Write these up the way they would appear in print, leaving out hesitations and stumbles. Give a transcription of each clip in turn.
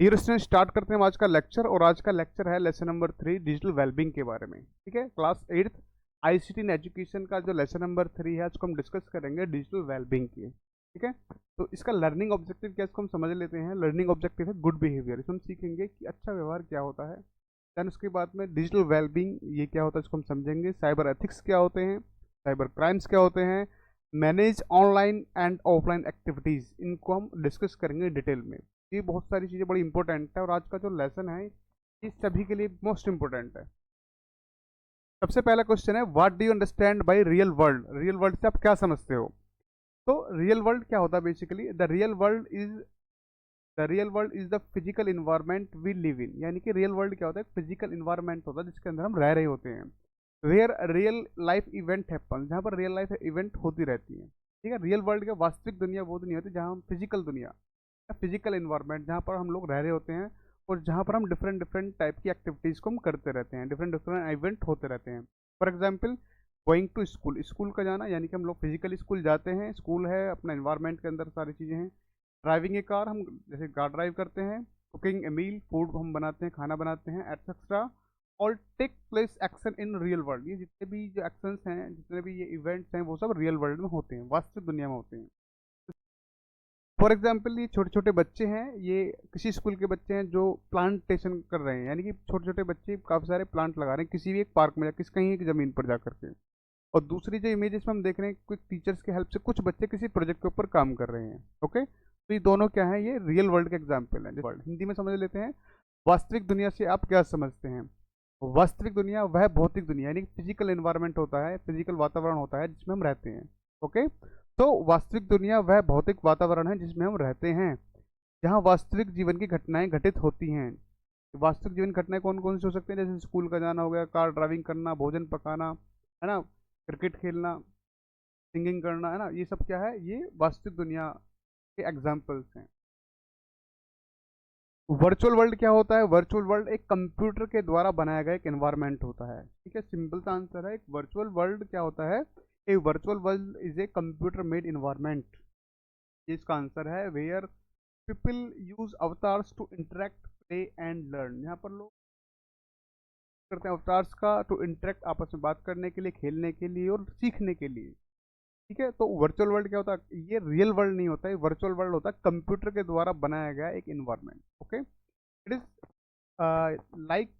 Dear student, start करते हैं आज का लेक्चर। और आज का लेक्चर है लेसन नंबर 3 डिजिटल वेलबींग के बारे में। ठीक है, class 8th ICT in education का जो लेसन नंबर 3 है उसको हम डिस्कस करेंगे डिजिटल वेलबींग की। ठीक है, तो इसका लर्निंग ऑब्जेक्टिव क्या है इसको हम समझ लेते हैं। लर्निंग ऑब्जेक्टिव है गुड बिहेवियर। इसमें हम सीखेंगे कि अच्छा व्यवहार क्या होता है। देन उसके बाद में डिजिटल वेलबींग ये क्या होता है इसको हम समझेंगे। साइबर एथिक्स क्या होते हैं, साइबर क्राइम्स क्या होते हैं, manage online and offline activities, इनको हम डिस्कस करेंगे डिटेल में। ये बहुत सारी चीज़ें बड़ी इंपॉर्टेंट है और आज का जो लेसन है ये सभी के लिए मोस्ट इंपॉर्टेंट है। सबसे पहला क्वेश्चन है, what do you understand by real world. Real world से आप क्या समझते हो। तो रियल वर्ल्ड क्या होता है basically, the real world is the physical environment we live in. यानी कि रियल वर्ल्ड क्या होता है, फिजिकल इन्वायरमेंट होता है जिसके अंदर हम रह रहे होते हैं। Where real life event happen, जहाँ पर रियल लाइफ इवेंट होती रहती है। ठीक है, रियल वर्ल्ड का वास्तविक दुनिया वो दुनिया होती है जहाँ हम फिजिकल दुनिया, फिजिकल इन्वायरमेंट जहाँ पर हम लोग रह रहे होते हैं और जहाँ पर हम डिफरेंट डिफरेंट टाइप की एक्टिविटीज़ को हम करते रहते हैं, डिफरेंट डिफरेंट इवेंट होते रहते हैं। For example going to school, school का जाना, यानी कि हम लोग फिजिकली स्कूल जाते हैं, स्कूल है, अपना इन्वायरमेंट के अंदर सारी चीज़ें हैं। ड्राइविंग ए कार, हम जैसे कार ड्राइव करते हैं। कुकिंग ए मील, फूड हम बनाते हैं, खाना बनाते हैं, एटसेट्रा। और take place action in real world, ये जितने भी जो एक्शंस हैं, जितने भी ये इवेंट्स हैं, वो सब रियल वर्ल्ड में होते हैं, वास्तविक दुनिया में होते हैं। फॉर एग्जाम्पल ये छोटे छोटे बच्चे हैं, ये किसी स्कूल के बच्चे हैं जो प्लांटेशन कर रहे हैं, यानी कि छोटे छोटे बच्चे काफ़ी सारे प्लांट लगा रहे हैं किसी भी एक पार्क में या किस कहीं एक ज़मीन पर जा करके। और दूसरी जो इमेज इसमें हम देख रहे हैं, कुछ टीचर्स की हेल्प से कुछ बच्चे किसी प्रोजेक्ट के ऊपर काम कर रहे हैं। ओके, तो ये दोनों क्या है, ये रियल वर्ल्ड के एग्जाम्पल है। वर्ल्ड हिंदी में समझ लेते हैं। वास्तविक दुनिया से आप क्या समझते हैं। वास्तविक दुनिया वह भौतिक दुनिया, यानी फिजिकल एनवायरनमेंट होता है, फिजिकल वातावरण होता है जिसमें हम रहते हैं। ओके, तो वास्तविक दुनिया वह भौतिक वातावरण है जिसमें हम रहते हैं, जहाँ वास्तविक जीवन की घटनाएं घटित होती हैं। वास्तविक जीवन घटनाएं कौन कौन सी हो सकती हैं, जैसे स्कूल का जाना हो गया, कार ड्राइविंग करना, भोजन पकाना, है ना, क्रिकेट खेलना, सिंगिंग करना, है ना, ये सब क्या है, ये वास्तविक दुनिया के एग्जाम्पल्स हैं। वर्चुअल वर्ल्ड क्या होता है, वर्चुअल वर्ल्ड एक कंप्यूटर के द्वारा बनाया गया एक एनवायरनमेंट होता है। ठीक है, सिंपल सा आंसर है, एक वर्चुअल वर्ल्ड क्या होता है, a virtual world is a computer made environment. इसका आंसर है where people use avatars to interact, play and learn. यहाँ पर लोग करते हैं अवतार्स का टू इंटरेक्ट, आपस में बात करने के लिए, खेलने के लिए और सीखने के लिए। ठीक है, तो वर्चुअल वर्ल्ड क्या होता है, ये रियल वर्ल्ड नहीं होता है, वर्चुअल वर्ल्ड होता है कंप्यूटर के द्वारा बनाया गया एक environment. Okay, it is like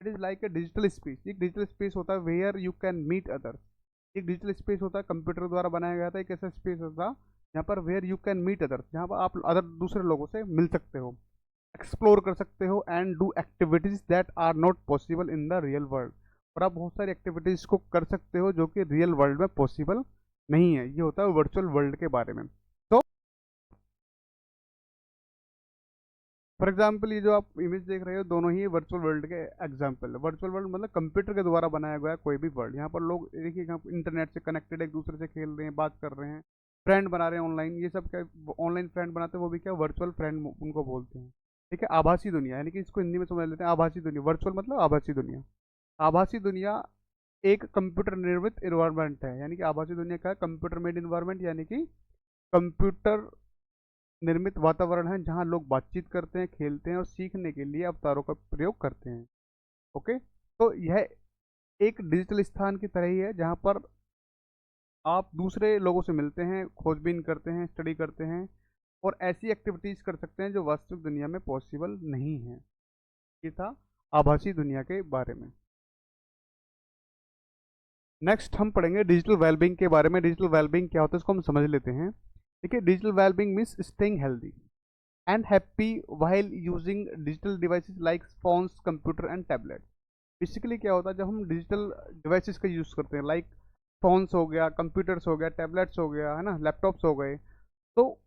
it is like a digital space. एक डिजिटल स्पेस होता है where you can meet others. एक डिजिटल स्पेस होता है कंप्यूटर द्वारा बनाया गया था, एक ऐसा स्पेस होता है जहाँ पर where you can meet others, जहाँ पर आप अदर दूसरे लोगों से मिल सकते हो, एक्सप्लोर कर सकते हो and do activities that are not possible in the real world. और आप बहुत सारी एक्टिविटीज को कर सकते हो जो कि रियल वर्ल्ड में पॉसिबल नहीं है। ये होता है वर्चुअल वर्ल्ड के बारे में। तो फॉर एग्जाम्पल ये जो आप इमेज देख रहे हो, दोनों ही वर्चुअल वर्ल्ड के एग्जाम्पल है। वर्चुअल वर्ल्ड मतलब कंप्यूटर के द्वारा बनाया गया कोई भी वर्ल्ड। यहाँ पर लोग देखिए इंटरनेट से कनेक्टेड एक दूसरे से खेल रहे हैं, बात कर रहे हैं, फ्रेंड बना रहे हैं ऑनलाइन। ये सब क्या ऑनलाइन फ्रेंड बनाते हैं, वो भी क्या वर्चुअल फ्रेंड उनको बोलते हैं। ठीक है, आभासी दुनिया, यानी कि इसको हिंदी में समझ लेते हैं आभासी दुनिया। वर्चुअल मतलब आभासी दुनिया। आभासी दुनिया एक कंप्यूटर निर्मित इन्वायरमेंट है, यानी कि आभासी दुनिया का कंप्यूटर मेड इन्वायरमेंट, यानी कि कंप्यूटर निर्मित वातावरण है जहां लोग बातचीत करते हैं, खेलते हैं और सीखने के लिए अवतारों का प्रयोग करते हैं। ओके, तो यह एक डिजिटल स्थान की तरह ही है जहां पर आप दूसरे लोगों से मिलते हैं, खोजबीन करते हैं, स्टडी करते हैं और ऐसी एक्टिविटीज कर सकते हैं जो वास्तविक दुनिया में पॉसिबल नहीं है। ये था आभासी दुनिया के बारे में। नेक्स्ट हम पढ़ेंगे डिजिटल वेलबींग के बारे में। डिजिटल वेलबींग क्या होता है इसको हम समझ लेते हैं। देखिए, digital wellbeing means staying healthy and happy while using digital devices like phones, computer and tablet. Basically क्या होता है, जब हम डिजिटल डिवाइसेस का यूज़ करते हैं, लाइक फोन्स हो गया, कंप्यूटर्स हो गया, टैबलेट्स हो गया, है ना, लैपटॉप्स हो गए, तो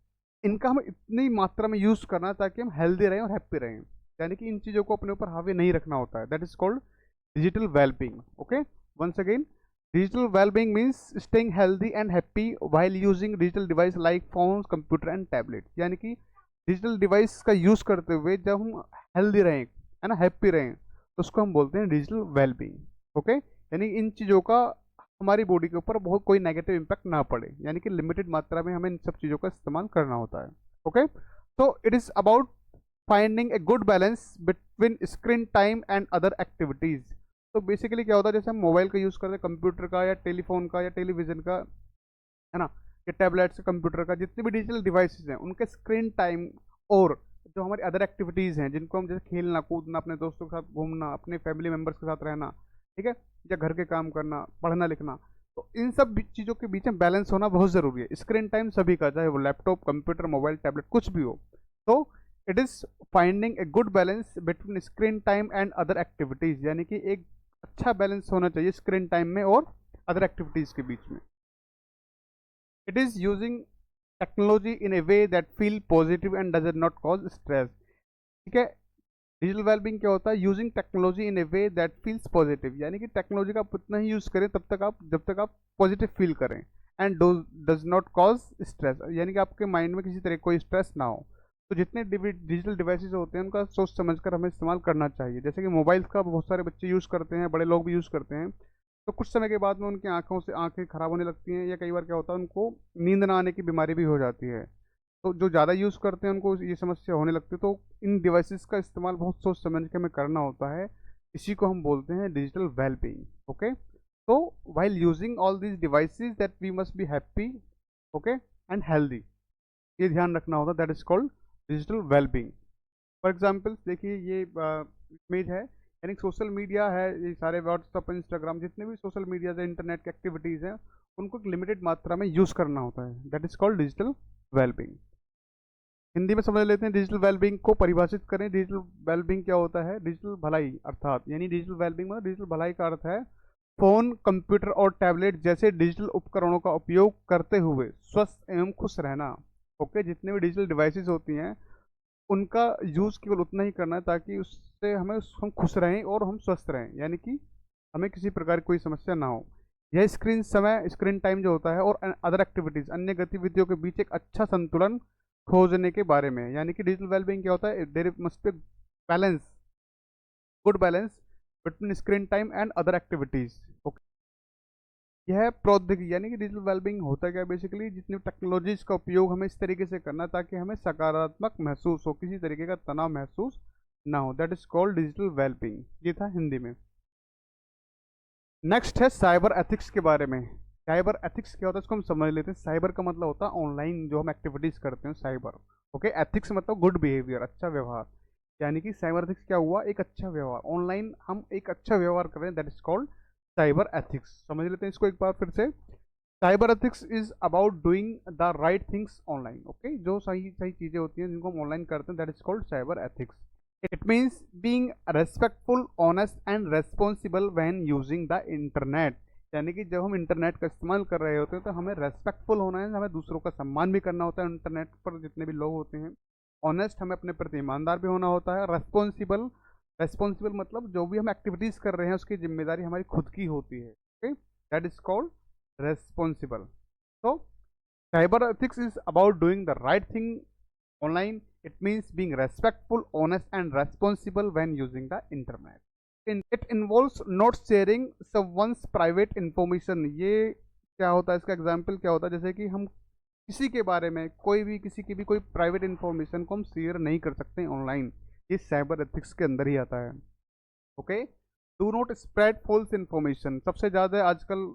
इनका हम इतनी मात्रा में यूज़ करना ताकि हम हेल्दी रहें और हैप्पी रहें। यानी कि इन चीज़ों को अपने ऊपर हावी नहीं रखना होता है। That is called digital wellbeing. Okay, once again, digital well-being means staying healthy and happy while using digital device like phones, computer and tablets। यानी कि डिजिटल डिवाइस का यूज करते हुए जब हम हेल्दी रहें, है ना, हैप्पी रहें, तो उसको हम बोलते हैं डिजिटल वेलबींग। ओके, यानी इन चीज़ों का हमारी बॉडी के ऊपर बहुत कोई नेगेटिव इम्पैक्ट ना पड़े, यानी कि लिमिटेड मात्रा में हमें इन सब चीज़ों का इस्तेमाल करना होता है। ओके, तो it is about finding a good balance between screen time and other activities. तो बेसिकली क्या होता है, जैसे हम मोबाइल का यूज़ करते हैं, कंप्यूटर का या टेलीफोन का या टेलीविज़न का, है ना, ये टैबलेट्स, कंप्यूटर का, जितने भी डिजिटल डिवाइसेस हैं उनके स्क्रीन टाइम और जो हमारी अदर एक्टिविटीज़ हैं जिनको हम जैसे खेलना कूदना, अपने दोस्तों के साथ घूमना, अपने फैमिली मेम्बर्स के साथ रहना, ठीक है, या घर के काम करना, पढ़ना लिखना, तो इन सब चीज़ों के बीच में बैलेंस होना बहुत ज़रूरी है। स्क्रीन टाइम सभी का, चाहे वो लैपटॉप, कंप्यूटर, मोबाइल, टैबलेट कुछ भी हो, तो it is finding a good balance between screen time and other activities, यानी कि एक अच्छा बैलेंस होना चाहिए स्क्रीन टाइम में और अदर एक्टिविटीज़ के बीच में। It is using technology in A way that feel positive and does not cause stress. ठीक है, डिजिटल वेलबींग क्या होता है, using technology in A way that feels positive, यानी कि टेक्नोलॉजी का आप उतना ही यूज़ करें जब तक आप पॉजिटिव फील करें, and does not cause stress, यानी कि आपके माइंड में किसी तरह कोई स्ट्रेस ना हो। तो जितने डिजिटल डिवाइसेस होते हैं उनका सोच समझकर हमें इस्तेमाल करना चाहिए। जैसे कि मोबाइल्स का बहुत सारे बच्चे यूज़ करते हैं, बड़े लोग भी यूज़ करते हैं, तो कुछ समय के बाद में उनकी आंखों से आंखें खराब होने लगती हैं, या कई बार क्या होता है उनको नींद ना आने की बीमारी भी हो जाती है। तो जो ज़्यादा यूज़ करते हैं उनको ये समस्या होने लगती है। तो इन डिवाइसेस का इस्तेमाल बहुत सोच समझ के हमें करना होता है। इसी को हम बोलते हैं डिजिटल वेलबींग। ओके, तो while using all these devices that we must be happy, okay, and healthy, ये ध्यान रखना होता है। That is called digital wellbeing. For example देखिए, ये इमेज है, यानी सोशल मीडिया है, ये सारे व्हाट्सअप, इंस्टाग्राम, जितने भी सोशल मीडिया है, इंटरनेट की एक्टिविटीज़ हैं, उनको एक लिमिटेड मात्रा में यूज़ करना होता है। That is called digital wellbeing. Hindi में समझ लेते हैं, डिजिटल वेलबींग को परिभाषित करें। डिजिटल वेलबींग क्या होता है, डिजिटल भलाई, अर्थात यानी डिजिटल वेलबींग मतलब डिजिटल भलाई का अर्थ है फोन, कंप्यूटर और टैबलेट जैसे डिजिटल उपकरणों का उपयोग करते हुए स्वस्थ एवं खुश रहना। ओके, जितने भी डिजिटल डिवाइसेस होती हैं उनका यूज़ केवल उतना ही करना है ताकि उससे हम खुश रहें और हम स्वस्थ रहें, यानी कि हमें किसी प्रकार की कोई समस्या ना हो। यह स्क्रीन टाइम जो होता है और अदर एक्टिविटीज़, अन्य गतिविधियों के बीच एक अच्छा संतुलन खोजने के बारे में, यानी कि डिजिटल वेलबींग क्या होता है, there must be balance, good balance between screen time and other activities. Okay, यह प्रौद्योगिकी, यानी कि डिजिटल वेलबींग होता है क्या, बेसिकली जितनी टेक्नोलॉजीज का उपयोग हमें इस तरीके से करना ताकि हमें सकारात्मक महसूस हो, किसी तरीके का तनाव महसूस ना हो। That is called digital wellbeing. ये था हिंदी में। नेक्स्ट है साइबर एथिक्स के बारे में। साइबर एथिक्स क्या होता है इसको हम समझ लेते हैं। साइबर का मतलब होता है ऑनलाइन जो हम एक्टिविटीज़ करते हैं, साइबर। ओके, एथिक्स मतलब गुड बिहेवियर, अच्छा व्यवहार, यानी कि साइबर एथिक्स क्या हुआ, एक अच्छा व्यवहार। ऑनलाइन हम एक अच्छा व्यवहार कर रहे हैं, that is called cyber ethics. समझ लेते हैं इसको एक बार फिर से। Cyber ethics is about doing the right things online. Okay, जो सही सही चीज़ें होती हैं जिनको हम ऑनलाइन करते हैं, that is called cyber ethics. It means being respectful, honest and responsible when using the internet, यानी कि जब हम इंटरनेट का इस्तेमाल कर रहे होते हैं तो हमें रेस्पेक्टफुल होना है, हमें दूसरों का सम्मान भी करना होता है। इंटरनेट पर जितने भी लोग होते हैं, ऑनेस्ट, हमें अपने प्रति ईमानदार भी होना होता है। रेस्पॉन्सिबल, रेस्पॉन्सिबल मतलब जो भी हम एक्टिविटीज़ कर रहे हैं उसकी जिम्मेदारी हमारी खुद की होती है। Okay, that is called responsible. तो cyber ethics is about doing the right thing online. It means being respectful, honest and responsible when using the internet. It involves not sharing someone's private information. ये क्या होता है, इसका example क्या होता है, जैसे कि हम किसी के बारे में किसी की भी कोई प्राइवेट इन्फॉर्मेशन को हम शेयर नहीं कर सकते ऑनलाइन। ये साइबर एथिक्स के अंदर ही आता है। Okay, do not spread false information. सबसे ज़्यादा आजकल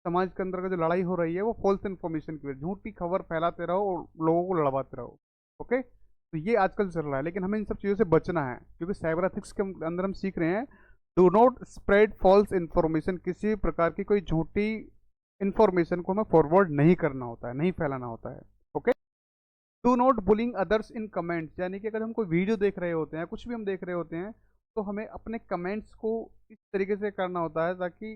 समाज के अंदर का जो लड़ाई हो रही है वो फॉल्स इन्फॉर्मेशन की वजह, झूठी खबर फैलाते रहो और लोगों को लड़वाते रहो। ओके, तो ये आजकल चल रहा है, लेकिन हमें इन सब चीज़ों से बचना है क्योंकि साइबर एथिक्स के अंदर हम सीख रहे हैं do not spread false information. किसी प्रकार की कोई झूठी इन्फॉर्मेशन को हमें फॉरवर्ड नहीं करना होता है, नहीं फैलाना होता है। Okay, do not bullying others in comments, यानी कि अगर हम कोई वीडियो देख रहे होते हैं, कुछ भी हम देख रहे होते हैं, तो हमें अपने कमेंट्स को इस तरीके से करना होता है ताकि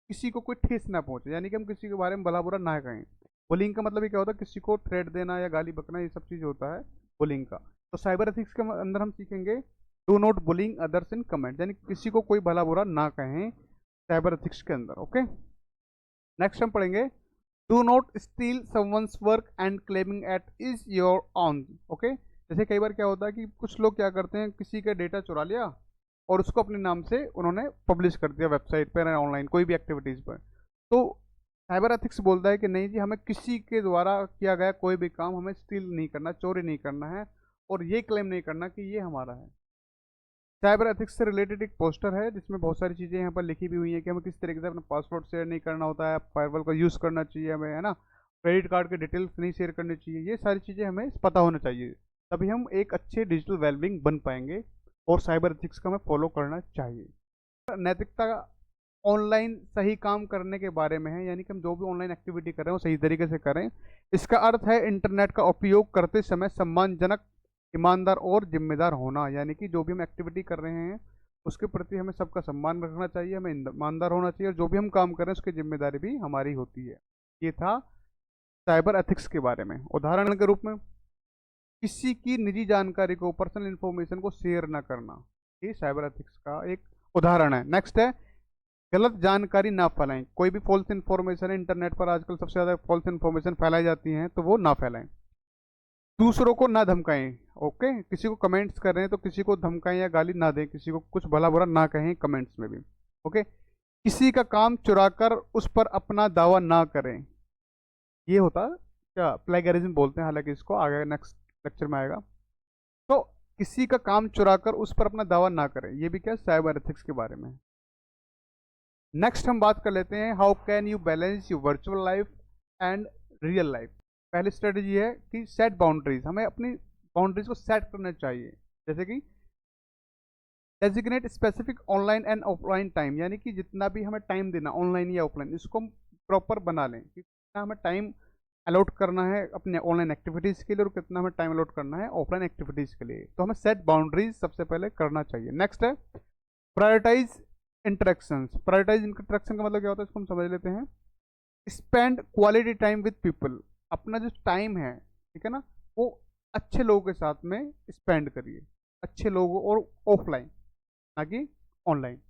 किसी को कोई ठेस ना पहुंचे, यानी कि हम किसी के बारे में भला बुरा ना कहें। बुलिंग का मतलब ये क्या होता है, किसी को थ्रेट देना या गाली बकना, ये सब चीज़ होता है बुलिंग का। तो साइबर एथिक्स के अंदर हम सीखेंगे do not bullying others in comment, यानी किसी को कोई भला बुरा ना कहें साइबर एथिक्स के अंदर। ओके, नेक्स्ट हम पढ़ेंगे do not steal someone's work and claiming it is your own. Okay, जैसे कई बार क्या होता है कि कुछ लोग क्या करते हैं, किसी का डेटा चुरा लिया और उसको अपने नाम से उन्होंने पब्लिश कर दिया वेबसाइट पर, ऑनलाइन कोई भी एक्टिविटीज़ पर। तो साइबर एथिक्स बोलता है कि नहीं जी, हमें किसी के द्वारा किया गया कोई भी काम हमें स्टील नहीं करना, चोरी नहीं करना है, और ये क्लेम नहीं करना कि ये हमारा है। साइबर एथिक्स से रिलेटेड एक पोस्टर है जिसमें बहुत सारी चीज़ें यहाँ पर लिखी भी हुई हैं कि हमें किस तरीके से अपना पासवर्ड शेयर नहीं करना होता है, फायरवॉल का यूज़ करना चाहिए हमें, है ना, क्रेडिट कार्ड के डिटेल्स नहीं शेयर करनी चाहिए। ये सारी चीज़ें हमें पता होना चाहिए, तभी हम एक अच्छे डिजिटल वेलबींग बन पाएंगे। और साइबर एथिक्स का हमें फॉलो करना चाहिए। नैतिकता ऑनलाइन सही काम करने के बारे में है, यानी कि हम जो भी ऑनलाइन एक्टिविटी कर रहे हैं वो सही तरीके से करें। इसका अर्थ है इंटरनेट का उपयोग करते समय सम्मानजनक, ईमानदार और जिम्मेदार होना, यानी कि जो भी हम एक्टिविटी कर रहे हैं उसके प्रति हमें सबका सम्मान रखना चाहिए, हमें ईमानदार होना चाहिए, और जो भी हम काम कर रहे हैं उसकी जिम्मेदारी भी हमारी होती है। ये था साइबर एथिक्स के बारे में। उदाहरण के रूप में, किसी की निजी जानकारी को, पर्सनल इंफॉर्मेशन को शेयर ना करना, ये साइबर एथिक्स का एक उदाहरण है। नेक्स्ट है, गलत जानकारी ना फैलाएं। कोई भी फॉल्स इन्फॉर्मेशन है इंटरनेट पर, आजकल सबसे ज़्यादा फॉल्स इन्फॉर्मेशन फैलाई जाती हैं, तो वो ना फैलाएं। दूसरों को ना धमकाएं। ओके, किसी को कमेंट्स कर रहे हैं तो किसी को धमकाएं या गाली ना दें, किसी को कुछ भला बुरा ना कहें कमेंट्स में भी। ओके, किसी का काम चुराकर उस पर अपना दावा ना करें। ये होता क्या, प्लेगरिज्म बोलते हैं, हालांकि इसको आगे नेक्स्ट लेक्चर में आएगा। तो किसी का काम चुराकर उस पर अपना दावा ना करें, ये भी क्या, साइबर एथिक्स के बारे में। नेक्स्ट हम बात कर लेते हैं, how can you balance your virtual life and real life. पहली स्ट्रेटजी है कि सेट बाउंड्रीज, हमें अपनी बाउंड्रीज को सेट करना चाहिए। जैसे कि designate specific online and offline time, यानी कि जितना भी हमें टाइम देना ऑनलाइन या ऑफलाइन, इसको हम प्रॉपर बना लें कि कितना हमें टाइम अलॉट करना है अपने ऑनलाइन एक्टिविटीज़ के लिए और कितना हमें टाइम अलॉट करना है ऑफलाइन एक्टिविटीज़ के लिए। तो हमें सेट बाउंड्रीज सबसे पहले करना चाहिए। नेक्स्ट है प्रायोरिटाइज इंटरेक्शंस। प्रायोरिटाइज इंटरेक्शन का मतलब क्या होता है, इसको हम समझ लेते हैं। Spend quality time with people, अपना जो टाइम है, ठीक है ना, वो अच्छे लोगों के साथ में स्पेंड करिए, अच्छे लोगों और ऑफलाइन, ना कि ऑनलाइन।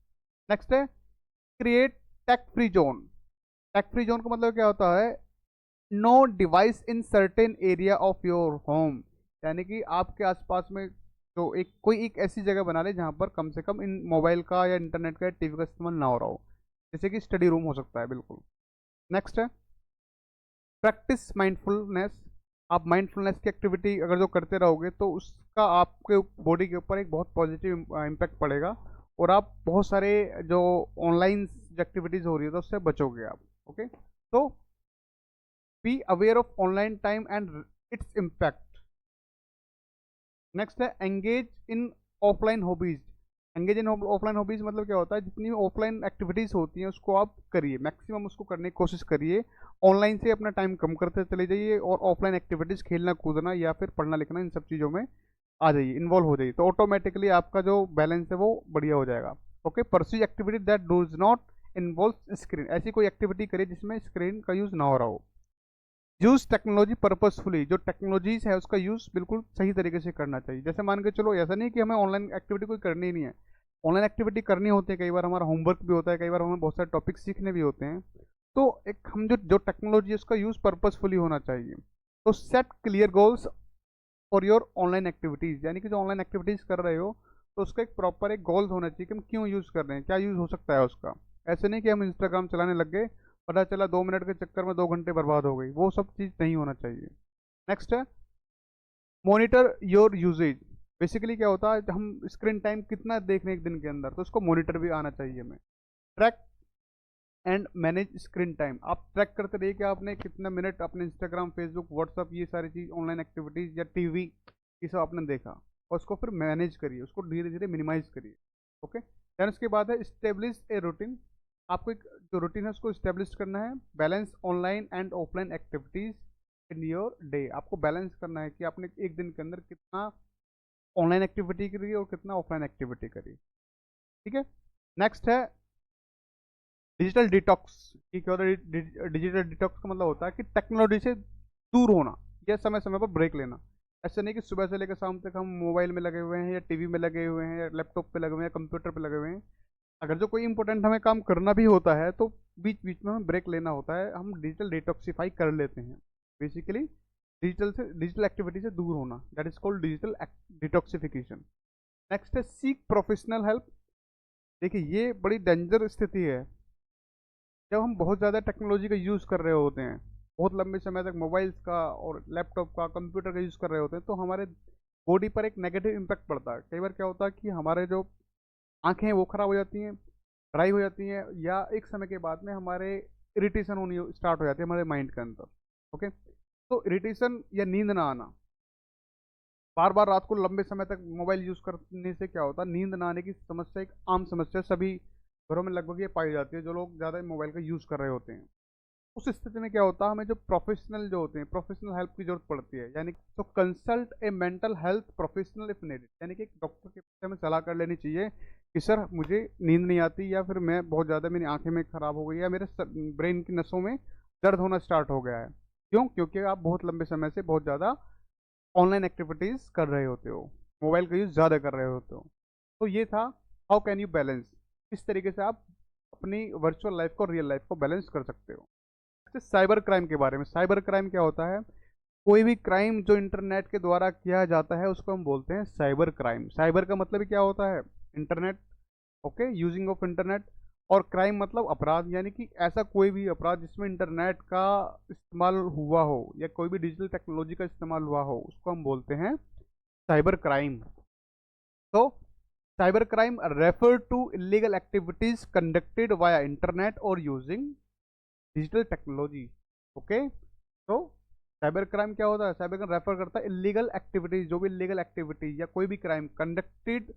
नेक्स्ट है create tech free zone. Tech free zone का मतलब क्या होता है, no device in certain area of your home, यानी कि आपके आसपास में तो एक ऐसी जगह बना ले जहाँ पर कम से कम इन मोबाइल का या इंटरनेट का या टीवी का इस्तेमाल ना हो रहा हो, जैसे कि स्टडी रूम हो सकता है, बिल्कुल। नेक्स्ट है प्रैक्टिस माइंडफुलनेस। आप माइंडफुलनेस की एक्टिविटी अगर जो करते रहोगे तो उसका आपके बॉडी के ऊपर एक बहुत पॉजिटिव इम्पैक्ट पड़ेगा, और आप बहुत सारे जो ऑनलाइन एक्टिविटीज़ हो रही है तो उससे बचोगे आप। ओके, तो be aware of online time and its impact. Next है engage in offline hobbies. Engage in offline hobbies मतलब क्या होता है, जितनी ऑफलाइन एक्टिविटीज़ होती हैं उसको आप करिए, मैक्सिमम उसको करने की कोशिश करिए। ऑनलाइन से अपना टाइम कम करते चले जाइए और ऑफलाइन एक्टिविटीज़, खेलना कूदना या फिर पढ़ना लिखना, इन सब चीज़ों में आ जाइए, इन्वॉल्व हो जाइए, तो ऑटोमेटिकली आपका जो बैलेंस है वो बढ़िया हो जाएगा। Okay, pursue activity that does not involve screen. ऐसी कोई एक्टिविटी करिए जिसमें स्क्रीन का यूज़ ना हो रहा हो। यूज़ टेक्नोलॉजी पर्पसफुली, जो टेक्नोलॉजीज है उसका यूज़ बिल्कुल सही तरीके से करना चाहिए। जैसे मान के चलो, ऐसा नहीं कि हमें ऑनलाइन एक्टिविटी कोई करनी ही नहीं है, ऑनलाइन एक्टिविटी करनी होती है, कई बार हमारा होमवर्क भी होता है, कई बार हमें बहुत सारे टॉपिक सीखने भी होते हैं। तो एक हम जो टेक्नोलॉजी है उसका यूज़ पर्पसफुली होना चाहिए। तो set clear goals for your online activities, यानी कि जो ऑनलाइन एक्टिविटीज़ कर रहे हो तो उसका एक प्रॉपर एक गोल्स होना चाहिए कि हम क्यों यूज़ कर रहे हैं, क्या यूज़ हो सकता है उसका। ऐसे नहीं कि हम इंस्टाग्राम चलाने लग गए, पता चला 2 मिनट के चक्कर में 2 घंटे बर्बाद हो गई, वो सब चीज़ नहीं होना चाहिए। नेक्स्ट है मॉनिटर योर यूजेज। बेसिकली क्या होता है, हम स्क्रीन टाइम कितना देख रहे हैं एक दिन के अंदर, तो उसको मॉनिटर भी आना चाहिए हमें। Track and manage screen time, आप ट्रैक करते रहिए कि आपने कितना मिनट अपने इंस्टाग्राम, फेसबुक, व्हाट्सअप, ये सारी चीज़ ऑनलाइन एक्टिविटीज़ या टीवी, ये सब आपने देखा, और उसको फिर मैनेज करिए, उसको धीरे धीरे मिनिमाइज करिए। ओके, देन उसके बाद है स्टेब्लिश ए रूटीन। आपको एक जो रूटीन है उसको स्टेब्लिश करना है। Balance online and offline activities in your day, आपको बैलेंस करना है कि आपने एक दिन के अंदर कितना ऑनलाइन एक्टिविटी करी और कितना ऑफलाइन एक्टिविटी करी। ठीक है, नेक्स्ट है डिजिटल डिटॉक्स। ये क्या होता है, डिजिटल डिटॉक्स का मतलब होता है कि टेक्नोलॉजी से दूर होना या समय समय पर ब्रेक लेना। ऐसा नहीं कि सुबह से लेकर शाम तक हम मोबाइल में लगे हुए हैं या टीवी में लगे हुए हैं या लैपटॉप पे लगे हुए हैं या कंप्यूटर पे लगे हुए हैं। अगर जो कोई इंपॉर्टेंट हमें काम करना भी होता है तो बीच बीच में हमें ब्रेक लेना होता है, हम डिजिटल डिटॉक्सीफाई कर लेते हैं। बेसिकली डिजिटल एक्टिविटी से दूर होना, that is called digital detoxification. Next है सीक प्रोफेशनल हेल्प। देखिए ये बड़ी डेंजर स्थिति है, जब हम बहुत ज़्यादा टेक्नोलॉजी का यूज़ कर रहे होते हैं, बहुत लंबे समय तक मोबाइल्स का और लैपटॉप का, कंप्यूटर का यूज़ कर रहे होते हैं, तो हमारे बॉडी पर एक नेगेटिव इम्पैक्ट पड़ता है। कई बार क्या होता है कि हमारे जो आंखें हैं वो खराब हो जाती हैं, ड्राई हो जाती हैं, या एक समय के बाद में हमारे इरिटेशन होनी स्टार्ट हो जाती है हमारे माइंड के अंदर। ओके, तो इरिटेशन या नींद ना आना, बार बार रात को लंबे समय तक मोबाइल यूज़ करने से क्या होता है, नींद ना आने की समस्या एक आम समस्या सभी घरों में लगभग ये पाई जाती है जो लोग ज़्यादा मोबाइल का यूज़ कर रहे होते हैं। उस स्थिति में क्या होता है, हमें जो प्रोफेशनल जो होते हैं, प्रोफेशनल हेल्प की जरूरत पड़ती है, यानी तो consult A mental health professional if needed, यानी कि एक डॉक्टर के पास हमें सलाह कर लेनी चाहिए कि सर मुझे नींद नहीं आती, या फिर मैं बहुत ज़्यादा मेरी आंखें में खराब हो गई, या मेरे ब्रेन की नसों में दर्द होना स्टार्ट हो गया है। क्यों? क्योंकि आप बहुत लंबे समय से बहुत ज़्यादा ऑनलाइन एक्टिविटीज़ कर रहे होते हो, मोबाइल का यूज़ ज़्यादा कर रहे होते हो। तो ये था हाउ कैन यू बैलेंस, किस तरीके से आप अपनी वर्चुअल लाइफ को रियल लाइफ को बैलेंस कर सकते हो। साइबर क्राइम के बारे में, साइबर क्राइम क्या होता है, कोई भी क्राइम जो इंटरनेट के द्वारा किया जाता है उसको हम बोलते हैं साइबर क्राइम। साइबर का मतलब क्या होता है, internet, okay, using of internet, और क्राइम मतलब अपराध, यानी कि ऐसा कोई भी अपराध जिसमें इंटरनेट का इस्तेमाल हुआ हो या कोई भी डिजिटल टेक्नोलॉजी का इस्तेमाल हुआ हो उसको हम बोलते हैं साइबर क्राइम। तो cyber crime refer to illegal activities conducted via internet और यूजिंग डिजिटल टेक्नोलॉजी। ओके, तो साइबर क्राइम क्या होता है, साइबर क्राइम रेफर करता है इलीगल एक्टिविटीज, जो भी इलीगल एक्टिविटीज या कोई भी crime conducted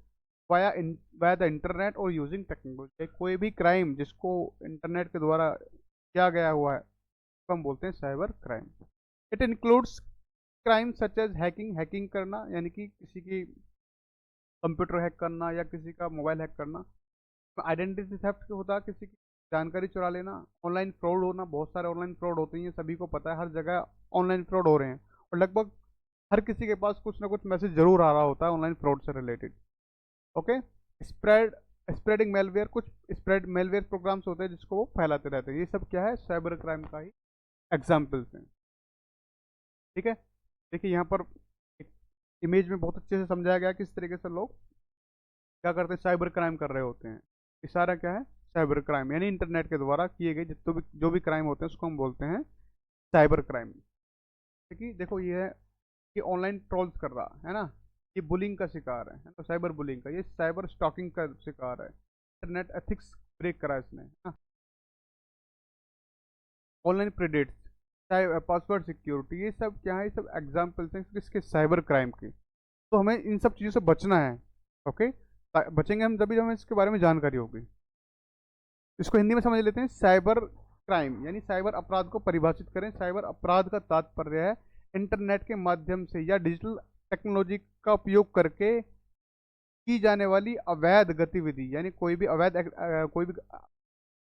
via the internet और यूजिंग टेक्नोलॉजी, कोई भी क्राइम जिसको इंटरनेट के द्वारा किया गया हुआ है उसको हम बोलते हैं cyber crime. It includes crime such as hacking, hacking करना यानी कि किसी की कंप्यूटर हैक करना या किसी का मोबाइल हैक करना, आइडेंटिटी थेफ्ट होता है, किसी की जानकारी चुरा लेना, ऑनलाइन फ्रॉड होना, बहुत सारे ऑनलाइन फ्रॉड होते हैं, सभी को पता है, हर जगह ऑनलाइन फ्रॉड हो रहे हैं, और लगभग हर किसी के पास कुछ ना कुछ मैसेज जरूर आ रहा होता है ऑनलाइन फ्रॉड से related. Okay, spread spreading malware, कुछ स्प्रेड मेलवेयर प्रोग्राम्स होते हैं जिसको वो फैलाते रहते हैं। ये सब क्या है, साइबर क्राइम का ही एग्जाम्पल्स हैं। ठीक है, देखिए यहाँ पर एक इमेज में बहुत अच्छे से समझाया गया किस तरीके से लोग क्या करते हैं, साइबर क्राइम कर रहे होते हैं। इशारा क्या है, साइबर क्राइम, यानी इंटरनेट के द्वारा किए गए जितने भी जो भी क्राइम होते हैं उसको हम बोलते हैं साइबर क्राइम। ठीक है, देखो ये है कि ऑनलाइन ट्रोल्स कर रहा है ना, ये बुलिंग का शिकार है तो साइबर बुलिंग का, ये साइबर स्टॉकिंग का शिकार है, इंटरनेट एथिक्स ब्रेक करा इसने, ऑनलाइन प्रेडेट्स, पासवर्ड सिक्योरिटी, ये सब क्या है, ये सब एग्जाम्पल्स हैं किसके, साइबर क्राइम के। तो हमें इन सब चीज़ों से बचना है। ओके, बचेंगे हम जब हमें इसके बारे में जानकारी होगी। इसको हिंदी में समझ लेते हैं, साइबर क्राइम यानी साइबर अपराध को परिभाषित करें। साइबर अपराध का तात्पर्य है इंटरनेट के माध्यम से या डिजिटल टेक्नोलॉजी का उपयोग करके की जाने वाली अवैध गतिविधि, यानी कोई भी अवैध कोई भी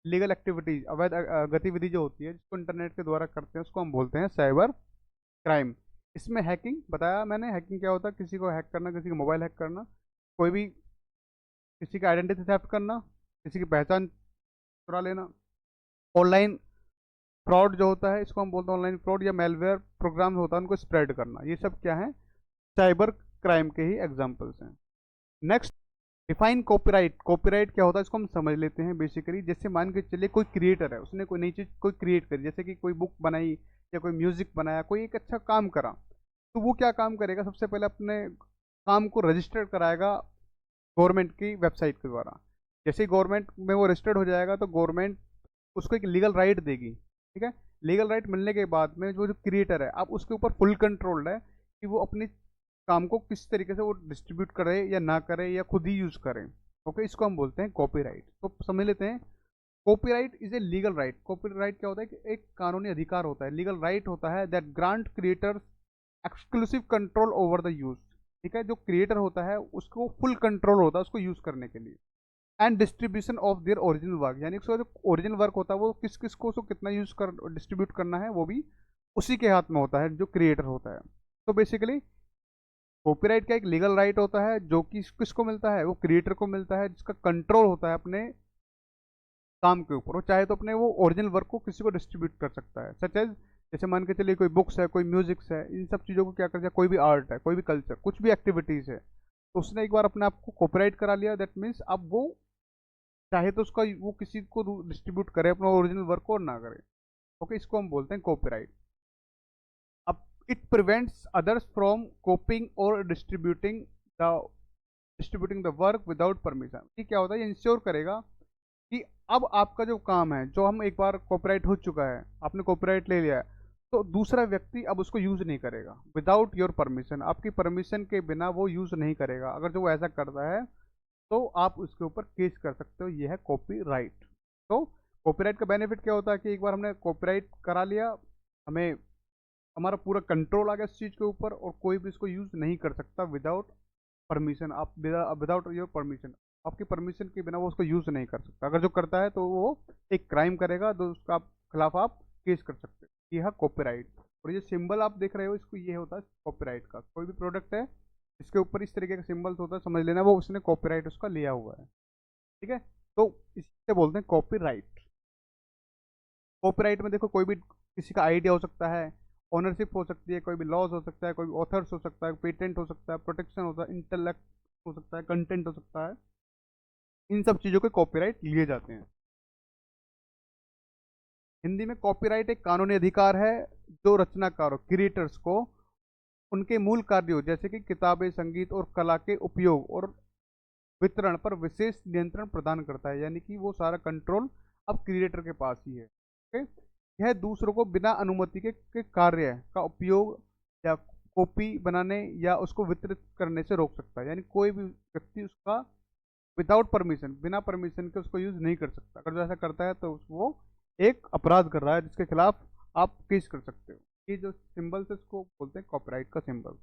लीगल एक्टिविटीज, अवैध गतिविधि जो होती है जिसको इंटरनेट के द्वारा करते हैं उसको हम बोलते हैं साइबर क्राइम। इसमें हैकिंग बताया मैंने, हैकिंग क्या होता है, किसी को हैक करना, किसी का मोबाइल हैक करना, कोई भी किसी का आइडेंटिटी थेफ्ट करना, किसी की पहचान चुरा लेना, ऑनलाइन फ्रॉड जो होता है इसको हम बोलते हैं ऑनलाइन फ्रॉड, या मेलवेयर प्रोग्राम होता है उनको स्प्रेड करना, ये सब क्या है, साइबर क्राइम के ही एग्जाम्पल्स हैं। Next, define copyright. कॉपीराइट क्या होता है इसको हम समझ लेते हैं। बेसिकली जैसे मान के चलिए कोई क्रिएटर है, उसने कोई नई चीज़ कोई क्रिएट करी, जैसे कि कोई बुक बनाई या कोई म्यूजिक बनाया, कोई एक अच्छा काम करा, तो वो क्या काम करेगा, सबसे पहले अपने काम को रजिस्टर कराएगा गवर्नमेंट की वेबसाइट के द्वारा। जैसे ही गवर्नमेंट में वो रजिस्टर्ड हो जाएगा तो गवर्नमेंट उसको एक लीगल राइट देगी। ठीक है, लीगल राइट मिलने के बाद में जो जो क्रिएटर है, आप उसके ऊपर फुल कंट्रोल है कि वो अपनी काम को किस तरीके से वो डिस्ट्रीब्यूट करे या ना करे या खुद ही यूज करें। ओके, इसको हम बोलते हैं कॉपीराइट। तो समझ लेते हैं, copyright is a legal right. Copyright क्या होता है कि एक कानूनी अधिकार होता है, लीगल राइट होता है that grant creators exclusive control over the use. ठीक है, जो क्रिएटर होता है उसको फुल कंट्रोल होता है उसको यूज करने के लिए, and distribution of their original work, यानी उसका जो ओरिजिनल वर्क होता है वो किस किस को उसको कितना यूज कर डिस्ट्रीब्यूट करना है वो भी उसी के हाथ में होता है, जो क्रिएटर होता है। तो बेसिकली कॉपीराइट का एक लीगल राइट होता है जो कि किसको मिलता है, वो क्रिएटर को मिलता है, जिसका कंट्रोल होता है अपने काम के ऊपर। वो चाहे तो अपने वो ओरिजिनल वर्क को किसी को डिस्ट्रीब्यूट कर सकता है, सच एज जैसे मान के चलिए कोई बुक्स है, कोई म्यूजिक्स है, इन सब चीज़ों को क्या कर सकता है, कोई भी आर्ट है, कोई भी कल्चर, कुछ भी एक्टिविटीज़ है, तो उसने एक बार अपने आप को कॉपीराइट करा लिया, दैट मीन्स अब वो चाहे तो उसका वो किसी को डिस्ट्रीब्यूट करे अपना ओरिजिनल वर्क को और ना करे। ओके, इसको हम बोलते हैं कॉपीराइट। अब it prevents others from copying और distributing the work without permission. ये क्या होता है, ये इंश्योर करेगा कि अब आपका जो काम है, जो हम एक बार कॉपीराइट हो चुका है, आपने कॉपीराइट ले लिया है, तो दूसरा व्यक्ति अब उसको यूज नहीं करेगा विदाउट योर परमिशन। आपकी परमिशन के बिना वो यूज नहीं करेगा। अगर जो वो ऐसा करता है तो आप उसके ऊपर केस कर सकते हो। ये है कॉपीराइट। तो कॉपीराइट का बेनिफिट क्या होता है कि एक बार हमने कॉपीराइट करा लिया, हमें हमारा पूरा कंट्रोल आ गया इस चीज़ के ऊपर, और कोई भी इसको यूज नहीं कर सकता विदाउट परमिशन। आप विदाउट योर परमिशन, आपकी परमिशन के बिना वो उसको यूज नहीं कर सकता। अगर जो करता है तो वो एक क्राइम करेगा, तो उसका खिलाफ आप केस कर सकते हो। ये है कॉपीराइट। और ये सिंबल आप देख रहे हो, इसको ये होता है कॉपीराइट का। कोई भी प्रोडक्ट है इसके ऊपर इस तरीके का सिंबल्स होता है, समझ लेना वो उसने कॉपीराइट उसका लिया हुआ है। ठीक है, तो इससे बोलते हैं कॉपीराइट। कॉपीराइट में देखो, कोई भी किसी का आइडिया हो सकता है, ओनरशिप हो सकती है, कोई भी लॉज हो सकता है, कोई भी ऑथर्स हो सकता है, पेटेंट हो सकता है, प्रोटेक्शन होता है, इंटेलेक्ट हो सकता है, कंटेंट हो सकता है। इन सब चीज़ों के कॉपीराइट लिए जाते हैं। हिंदी में कॉपीराइट एक कानूनी अधिकार है जो रचनाकारों, क्रिएटर्स को उनके मूल कार्यों जैसे कि किताबें, संगीत और कला के उपयोग और वितरण पर विशेष नियंत्रण प्रदान करता है। यानी कि वो सारा कंट्रोल अब क्रिएटर के पास ही है। ओके, यह दूसरों को बिना अनुमति के कार्य का उपयोग या कॉपी बनाने या उसको वितरित करने से रोक सकता है। यानी कोई भी व्यक्ति उसका विदाउट परमिशन, बिना परमिशन के उसको यूज नहीं कर सकता। अगर जो ऐसा करता है तो वो एक अपराध कर रहा है जिसके खिलाफ आप केस कर सकते हो। ये जो सिंबल्स है इसको बोलते हैं कॉपीराइट का सिंबल।